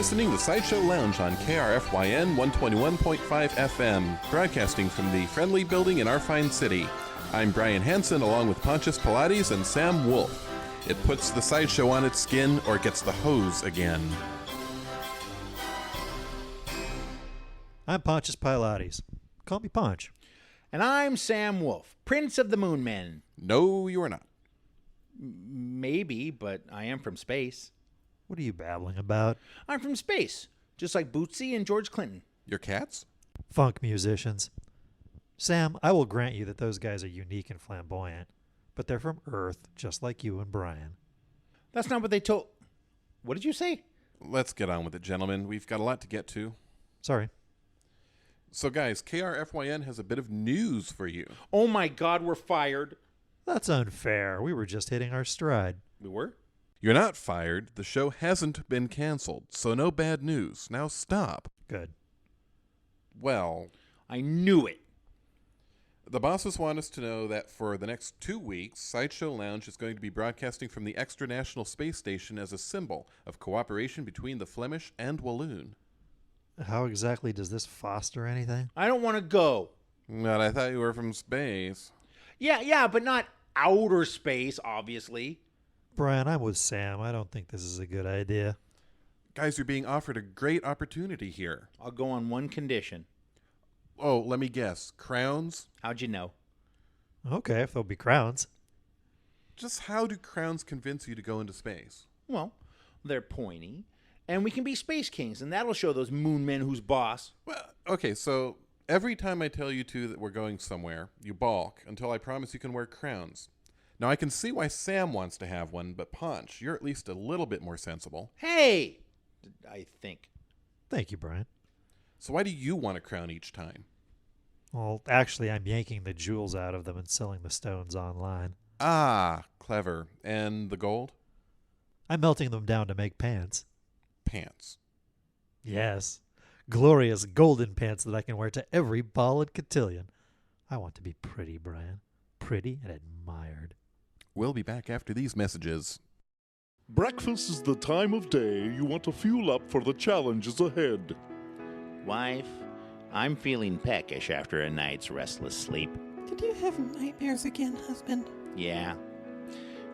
listening to SideShow Lounge on KRFYN 121.5 FM, broadcasting from the friendly building in our fine city. I'm Brian Hansen, along with Ponch Pilates and Sam Wolf. It puts the sideshow on its skin or gets the hose again. I'm Ponch Pilates. Call me Ponch. And I'm Sam Wolf, Prince of the Moon Men. No, you are not. Maybe, but I am from space. What are you babbling about? I'm from space, just like Bootsy and George Clinton. Your cats? Funk musicians. Sam, I will grant you that those guys are unique and flamboyant, but they're from Earth, just like you and Brian. That's not what they told... What did you say? Let's get on with it, gentlemen. We've got a lot to get to. Sorry. So, guys, KRFYN has a bit of news for you. Oh my God, we're fired. That's unfair. We were just hitting our stride. We were? You're not fired. The show hasn't been canceled, so no bad news. Now stop. Good. Well, I knew it. the bosses want us to know that for the next 2 weeks, SideShow Lounge is going to be broadcasting from the Extranational Space Station as a symbol of cooperation between the Flemish and Walloon. How exactly does this foster anything? I don't want to go. But I thought you were from space. Yeah, but not outer space, obviously. Brian, I'm with Sam. I don't think this is a good idea. Guys, you're being offered a great opportunity here. I'll go on one condition. Oh, let me guess. Crowns? How'd you know? Okay, if there'll be crowns. Just how do crowns convince you to go into space? Well, they're pointy, and we can be space kings, and that'll show those moon men who's boss. Well, okay, so every time I tell you two that we're going somewhere, you balk until I promise you can wear crowns. Now, I can see why Sam wants to have one, but Ponch, you're at least a little bit more sensible. Hey! I think. Thank you, Brian. So why do you want a crown each time? Well, actually, I'm yanking the jewels out of them and selling the stones online. Ah, clever. And the gold? I'm melting them down to make pants. Pants. Yes. Glorious golden pants that I can wear to every ball and cotillion. I want to be pretty, Brian. Pretty and admired. We'll be back after these messages. Breakfast is the time of day you want to fuel up for the challenges ahead. Wife, I'm feeling peckish after a night's restless sleep. Did you have nightmares again, husband? Yeah.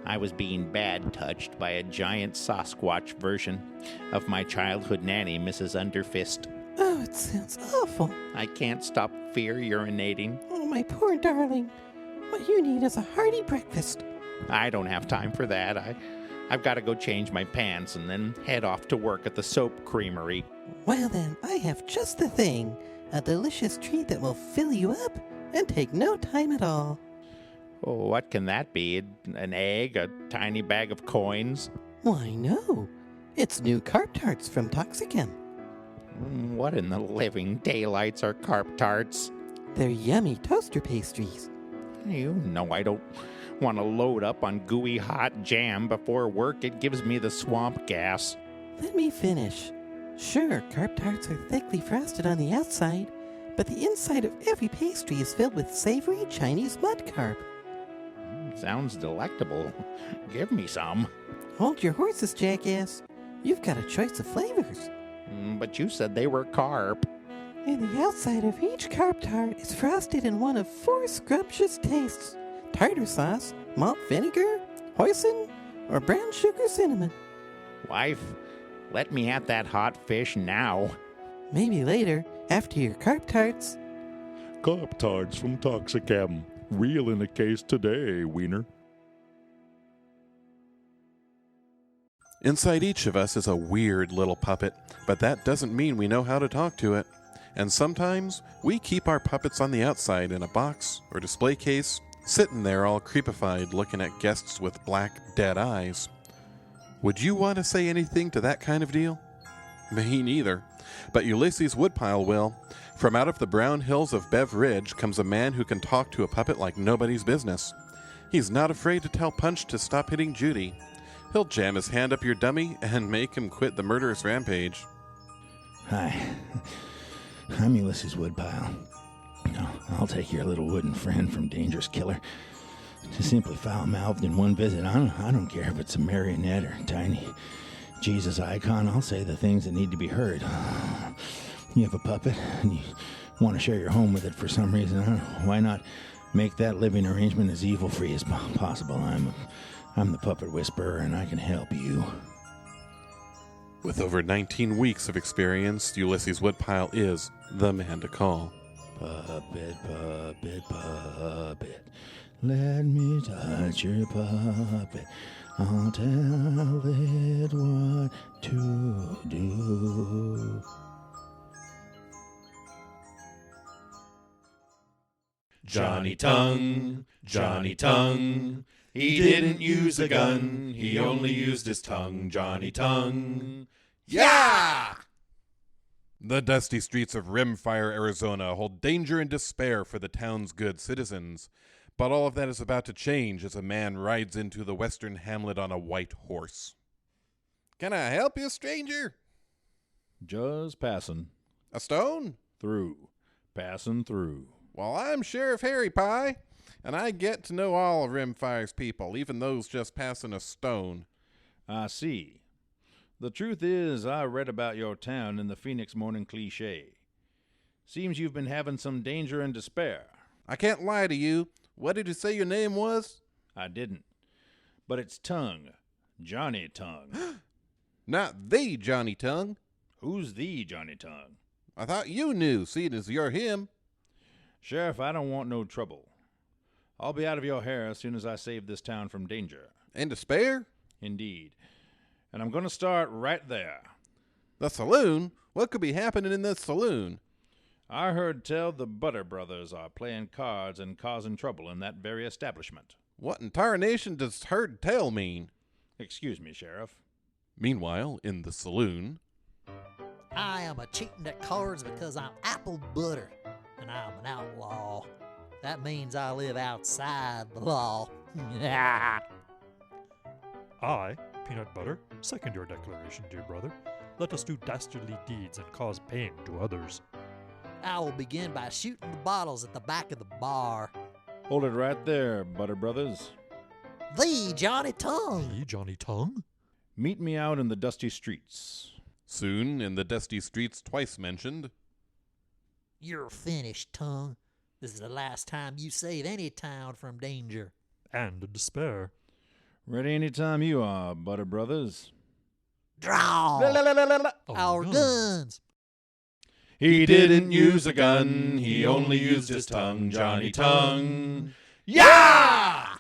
I was being bad touched by a giant Sasquatch version of my childhood nanny, Mrs. Underfist. Oh, it sounds awful. I can't stop fear urinating. Oh, my poor darling. What you need is a hearty breakfast. I don't have time for that. I've got to go change my pants and then head off to work at the soap creamery. Well then, I have just the thing. A delicious treat that will fill you up and take no time at all. Oh, what can that be? An egg? A tiny bag of coins? Why, no. It's new carp tarts from Toxichem. What in the living daylights are carp tarts? They're yummy toaster pastries. You know I don't want to load up on gooey hot jam before work. It gives me the swamp gas. Let me finish. Sure, carp tarts are thickly frosted on the outside, but the inside of every pastry is filled with savory Chinese mud carp. Sounds delectable. Give me some. Hold your horses, jackass. You've got a choice of flavors. But you said they were carp. And the outside of each carp tart is frosted in one of 4 scrumptious tastes. Tartar sauce, malt vinegar, hoisin, or brown sugar cinnamon. Wife, let me at that hot fish now. Maybe later, after your carp tarts. Carp tarts from Toxichem. Real in a case today, Wiener. Inside each of us is a weird little puppet, but that doesn't mean we know how to talk to it. And sometimes we keep our puppets on the outside in a box or display case, sitting there all creepified looking at guests with black, dead eyes. Would you want to say anything to that kind of deal? Me neither. But Ulysses Woodpile will. From out of the brown hills of Bev Ridge comes a man who can talk to a puppet like nobody's business. He's not afraid to tell Punch to stop hitting Judy. He'll jam his hand up your dummy and make him quit the murderous rampage. Hi, I'm Ulysses Woodpile. No, I'll take your little wooden friend from Dangerous Killer. Just simply foul-mouthed in one visit. I don't care if it's a marionette or tiny Jesus icon, I'll say the things that need to be heard. You have a puppet, and you want to share your home with it for some reason. I don't know. Why not make that living arrangement as evil-free as possible? I'm the puppet whisperer, and I can help you. With over 19 weeks of experience, Ulysses Woodpile is the man to call. Puppet, puppet, puppet, let me touch your puppet. I'll tell it what to do. Johnny Tongue, Johnny Tongue. He didn't use a gun, he only used his tongue. Johnny Tongue. Yeah! The dusty streets of Rimfire, Arizona hold danger and despair for the town's good citizens. But all of that is about to change as a man rides into the western hamlet on a white horse. Can I help you, stranger? Just passing A stone? through. Passing through. Well, I'm Sheriff Harry Pie, and I get to know all of Rimfire's people, even those just passing a stone. I see. The truth is, I read about your town in the Phoenix Morning Cliché. Seems you've been having some danger and despair. I can't lie to you. What did you say your name was? I didn't. But it's Tongue. Johnny Tongue. Not the Johnny Tongue. Who's the Johnny Tongue? I thought you knew, seeing as you're him. Sheriff, I don't want no trouble. I'll be out of your hair as soon as I save this town from danger. And despair? Indeed. And I'm going to start right there. The saloon? What could be happening in this saloon? I heard tell the Butter Brothers are playing cards and causing trouble in that very establishment. What in tarnation does heard tell mean? Excuse me, Sheriff. Meanwhile, in the saloon, I am a cheating at cards because I'm apple butter, and I'm an outlaw. That means I live outside the law. I, Peanut Butter, second your declaration, dear brother. Let us do dastardly deeds and cause pain to others. I will begin by shooting the bottles at the back of the bar. Hold it right there, Butter Brothers. The Johnny Tongue. Me, Johnny Tongue? Meet me out in the dusty streets. soon in the dusty streets twice mentioned. You're finished, Tongue. This is the last time you save any town from danger. And despair. Ready anytime you are, Butter Brothers. Draw! Our guns! He didn't use a gun, he only used his tongue, Johnny Tongue. Yeah!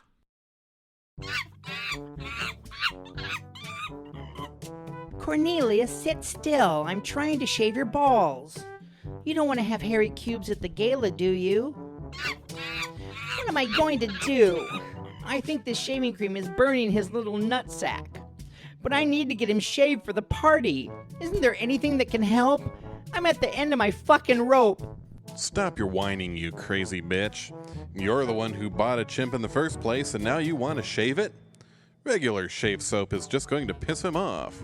Cornelius, sit still. I'm trying to shave your balls. You don't want to have hairy cubes at the gala, do you? What am I going to do? I think this shaving cream is burning his little nutsack. But I need to get him shaved for the party. Isn't there anything that can help? I'm at the end of my fucking rope. Stop your whining, you crazy bitch. You're the one who bought a chimp in the first place, and now you want to shave it? Regular shave soap is just going to piss him off.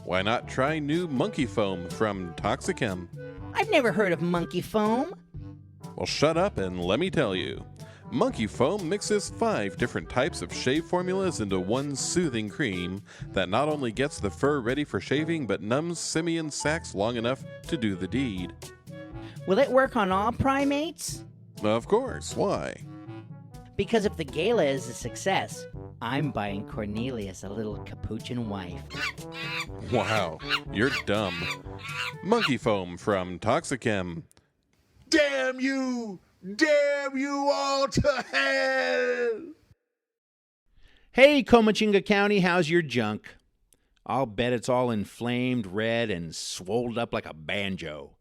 Why not try new monkey foam from Toxichem? I've never heard of monkey foam. Well, shut up and let me tell you. Monkey Foam mixes 5 different types of shave formulas into one soothing cream that not only gets the fur ready for shaving, but numbs simian sacks long enough to do the deed. Will it work on all primates? Of course, why? Because if the gala is a success, I'm buying Cornelius a little capuchin wife. Wow, you're dumb. Monkey Foam from Toxichem. Damn you! Damn you all to hell! Hey, Comachinga County, how's your junk? I'll bet it's all inflamed, red, and swolled up like a banjo.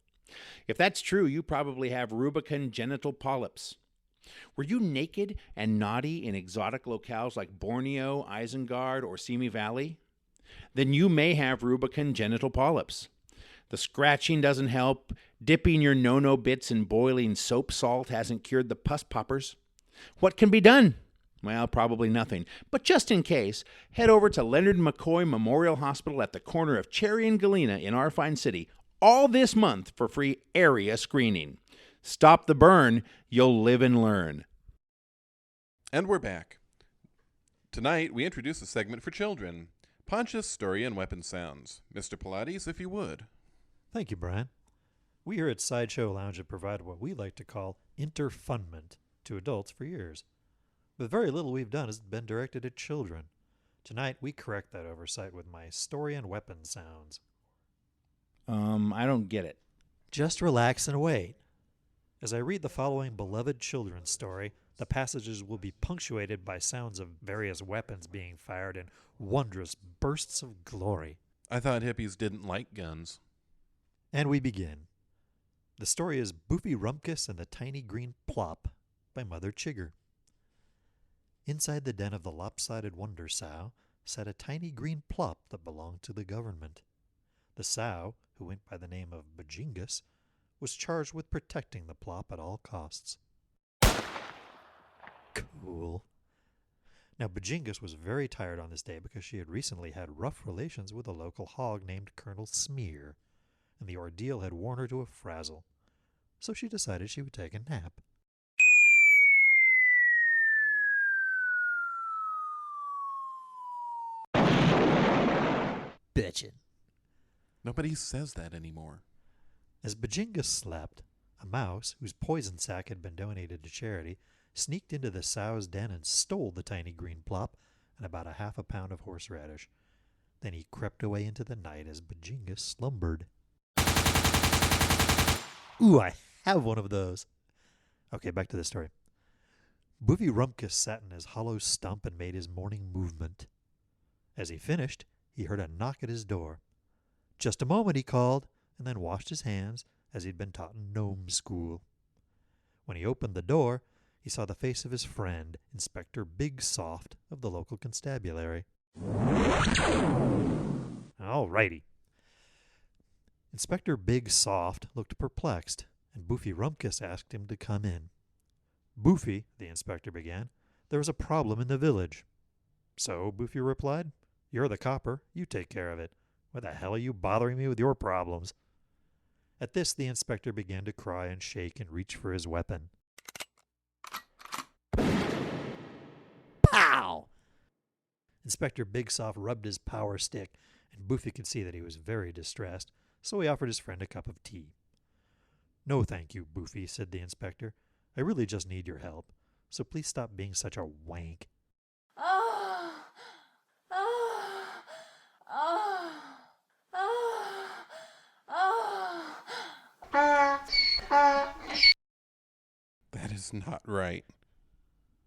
If that's true, you probably have Rubicon genital polyps. Were you naked and naughty in exotic locales like Borneo, Isengard, or Simi Valley? Then you may have Rubicon genital polyps. The scratching doesn't help. Dipping your no-no bits in boiling soap salt hasn't cured the pus poppers. What can be done? Well, probably nothing. But just in case, head over to Leonard McCoy Memorial Hospital at the corner of Cherry and Galena in our fine city all this month for free area screening. Stop the burn. You'll live and learn. And we're back. Tonight, we introduce a segment for children. Ponch's Story and Weapon Sounds. Mr. Pilates, if you would. Thank you, Brian. We here at SideShow Lounge have provided what we like to call interfunment to adults for years. But very little we've done has been directed at children. Tonight, we correct that oversight with my story and weapon sounds. I don't get it. Just relax and wait. As I read the following beloved children's story, the passages will be punctuated by sounds of various weapons being fired in wondrous bursts of glory. I thought hippies didn't like guns. And we begin. The story is Boofy Rumpkus and the Tiny Green Plop by Mother Chigger. Inside the den of the lopsided wonder sow sat a tiny green plop that belonged to the government. The sow, who went by the name of Bajingus, was charged with protecting the plop at all costs. Cool. Now, Bajingus was very tired on this day because she had recently had rough relations with a local hog named Colonel Smear, and the ordeal had worn her to a frazzle. So she decided she would take a nap. Bitchin'. Nobody says that anymore. As Bajingus slept, a mouse, whose poison sac had been donated to charity, sneaked into the sow's den and stole the tiny green plop and about a half a pound of horseradish. Then he crept away into the night as Bajingus slumbered. Ooh, I have one of those. Okay, back to the story. Boofy Rumpkus sat in his hollow stump and made his morning movement. As he finished, he heard a knock at his door. Just a moment, he called, and then washed his hands as he'd been taught in gnome school. When he opened the door, he saw the face of his friend, Inspector Big Soft of the local constabulary. All righty. Inspector Big Soft looked perplexed, and Boofy Rumpkus asked him to come in. Boofy, the inspector began, there was a problem in the village. So, Boofy replied, you're the copper, you take care of it. Why the hell are you bothering me with your problems? At this, the inspector began to cry and shake and reach for his weapon. Pow! Inspector Big Soft rubbed his power stick, and Boofy could see that he was very distressed, so he offered his friend a cup of tea. No, thank you, Boofy, said the inspector. I really just need your help, so please stop being such a wank. That is not right.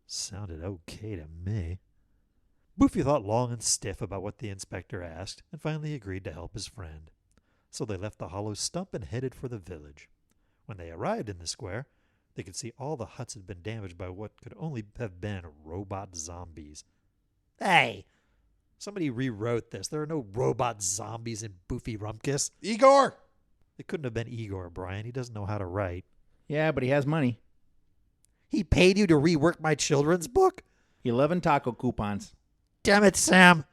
Sounded okay to me. Boofy thought long and stiff about what the inspector asked, and finally agreed to help his friend. So they left the hollow stump and headed for the village. When they arrived in the square, they could see all the huts had been damaged by what could only have been robot zombies. Hey! Somebody rewrote this. There are no robot zombies in Boofy Rumpkus. Igor! It couldn't have been Igor, Brian. He doesn't know how to write. Yeah, but he has money. He paid you to rework my children's book? 11 taco coupons. Damn it, Sam!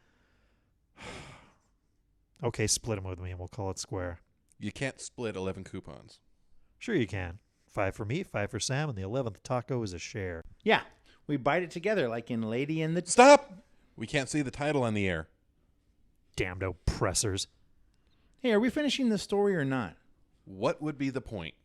Okay, split them with me and we'll call it square. You can't split 11 coupons. Sure you can. 5 for me, 5 for Sam, and the 11th taco is a share. Yeah, we bite it together like in Lady in the... Stop! We can't see the title on the air. Damned oppressors. Hey, are we finishing the story or not? What would be the point?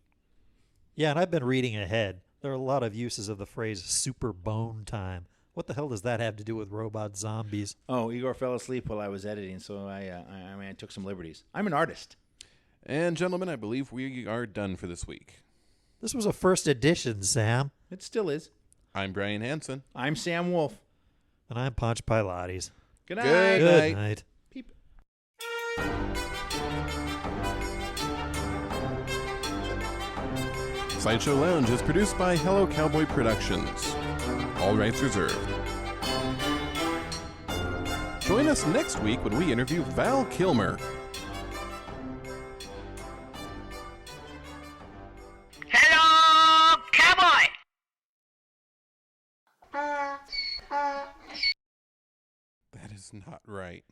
Yeah, and I've been reading ahead. There are a lot of uses of the phrase super bone time. What the hell does that have to do with robot zombies? Oh, Igor fell asleep while I was editing, so I took some liberties. I'm an artist. And gentlemen, I believe we are done for this week. This was a first edition, Sam. It still is. I'm Brian Hansen. I'm Sam Wolf. And I'm Ponch Pilates. Good night. Good night. Peep. SideShow Lounge is produced by Hello Cowboy Productions. All rights reserved. Join us next week when we interview Val Kilmer. Hello, cowboy! That is not right.